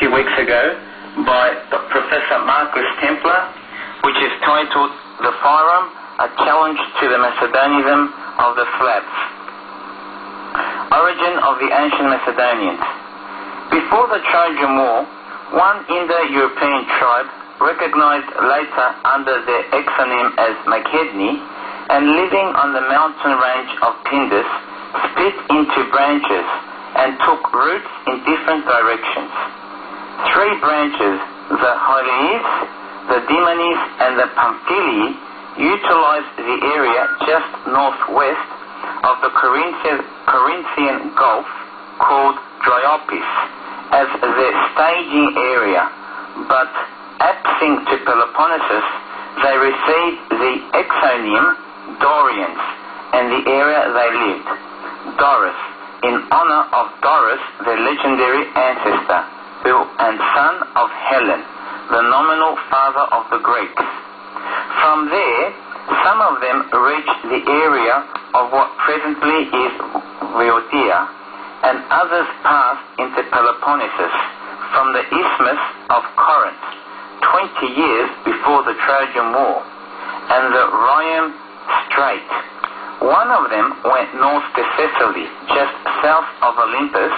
few weeks ago by Professor Marcus Templar, which is titled "The Forum, a Challenge to the Macedonianism of the Slavs." Origin of the Ancient Macedonians. Before the Trojan War, one Indo-European tribe, recognized later under their exonym as Makedonia, and living on the mountain range of Pindus, split into branches and took roots in different directions. Three branches, the Hylies, the Demones, and the Pamphyli, utilized the area just northwest of the Corinthian Gulf, called Dryopis, as their staging area, but apsing to Peloponnesus, they received the exonym Dorians, and the area they lived, Doris, in honor of Doris, their legendary ancestor, and son of Helen, the nominal father of the Greeks. From there, some of them reached the area of what presently is Rhodia, and others passed into Peloponnesus from the Isthmus of Corinth, 20 years before the Trojan War, and the Rhium Strait. One of them went north to Thessaly, just south of Olympus,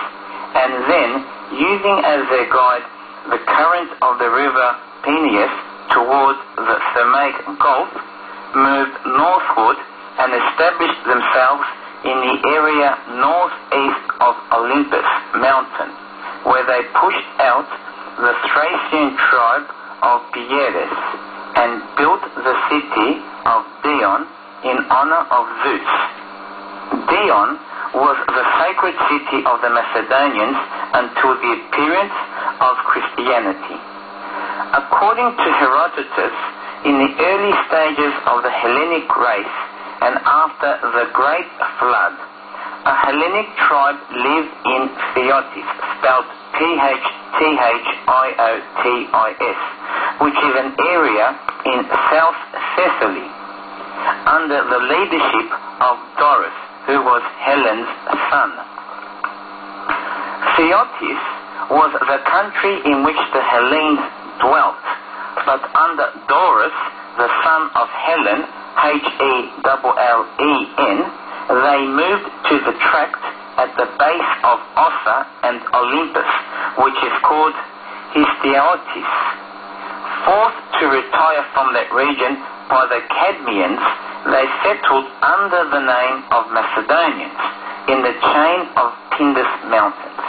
and then, using as their guide the current of the river Peneus towards the Thermaic Gulf, moved northward and established themselves in the area northeast of Olympus mountain, where they pushed out the Thracian tribe of Pieres and built the city of Dion in honor of Zeus. Dion was the sacred city of the Macedonians until the appearance of Christianity. According to Herodotus, in the early stages of the Hellenic race and after the Great Flood, a Hellenic tribe lived in Theotis, spelled Thiotis, which is an area in South Thessaly, under the leadership of Doris, who was Helen's son. Theotis was the country in which the Hellenes dwelt, but under Doris, the son of Helen, Hellen, they moved to the tract at the base of Ossa and Olympus, which is called Histiotis. Forced to retire from that region by the Cadmeans, they settled under the name of Macedonians in the chain of Pindus mountains.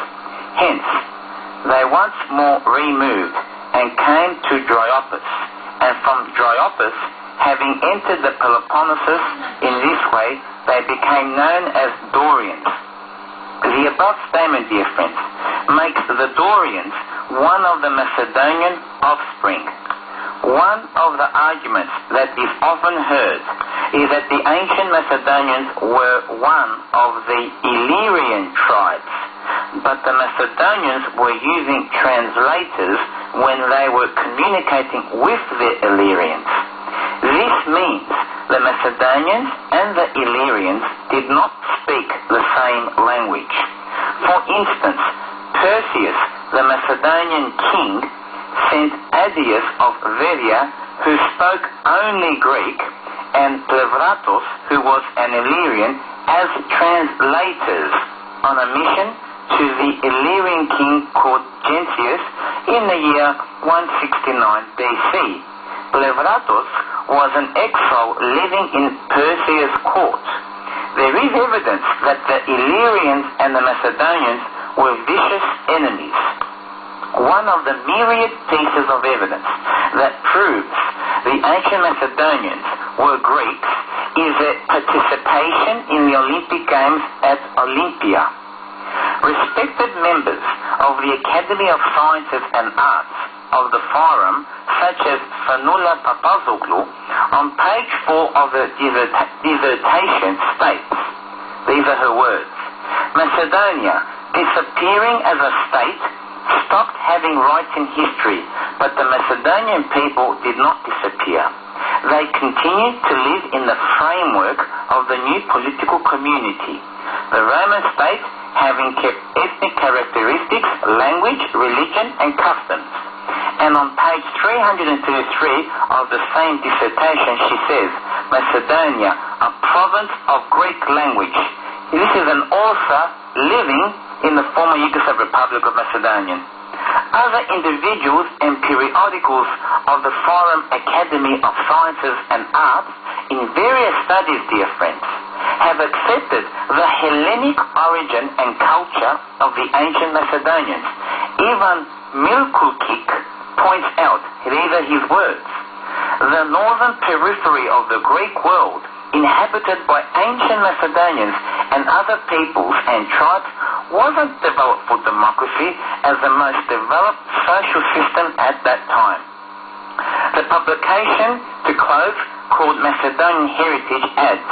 Hence, they once more removed and came to Dryopis, and from Dryopis, having entered the Peloponnesus in this way, they became known as Dorians. The above statement, dear friends, makes the Dorians one of the Macedonian offspring. One of the arguments that is often heard is that the ancient Macedonians were one of the Illyrian tribes, but the Macedonians were using translators when they were communicating with the Illyrians. This means the Macedonians and the Illyrians did not speak the same language. For instance, Perseus, the Macedonian king, sent Adius of Veria, who spoke only Greek, and Plevratos, who was an Illyrian, as translators on a mission to the Illyrian king called Gentius in the year 169 BC. Plevratos was an exile living in Perseus' court. There is evidence that the Illyrians and the Macedonians were vicious enemies. One of the myriad pieces of evidence that proves the ancient Macedonians were Greeks is their participation in the Olympic Games at Olympia. Respected members of the Academy of Sciences and Arts of the Forum, such as Fanula Papazoglou, on page 4 of the dissertation states, these are her words, Macedonia, disappearing as a state, stopped having rights in history, but the Macedonian people did not disappear. They continued to live in the framework of the new political community. The Roman state having kept ethnic characteristics, language, religion, and customs. And on page 333 of the same dissertation, she says, Macedonia, a province of Greek language. This is an author living in the former Yugoslav Republic of Macedonia. Other individuals and periodicals of the Foreign Academy of Sciences and Arts in various studies, dear friends, have accepted the Hellenic origin and culture of the ancient Macedonians. Even Milkulkik points out, these are his words, the northern periphery of the Greek world, inhabited by ancient Macedonians and other peoples and tribes, wasn't developed for democracy as the most developed social system at that time. The publication, to close, called Macedonian Heritage, adds,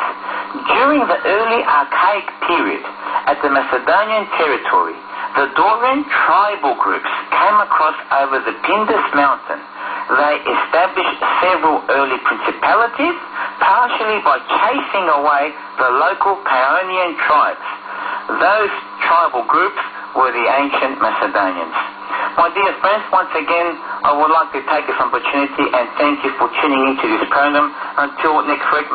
during the early archaic period at the Macedonian territory, the Dorian tribal groups came across over the Pindus mountain. They established several early principalities, partially by chasing away the local Paeonian tribes. Those tribal groups were the ancient Macedonians. My dear friends, once again, I would like to take this opportunity and thank you for tuning into this program. Until next week,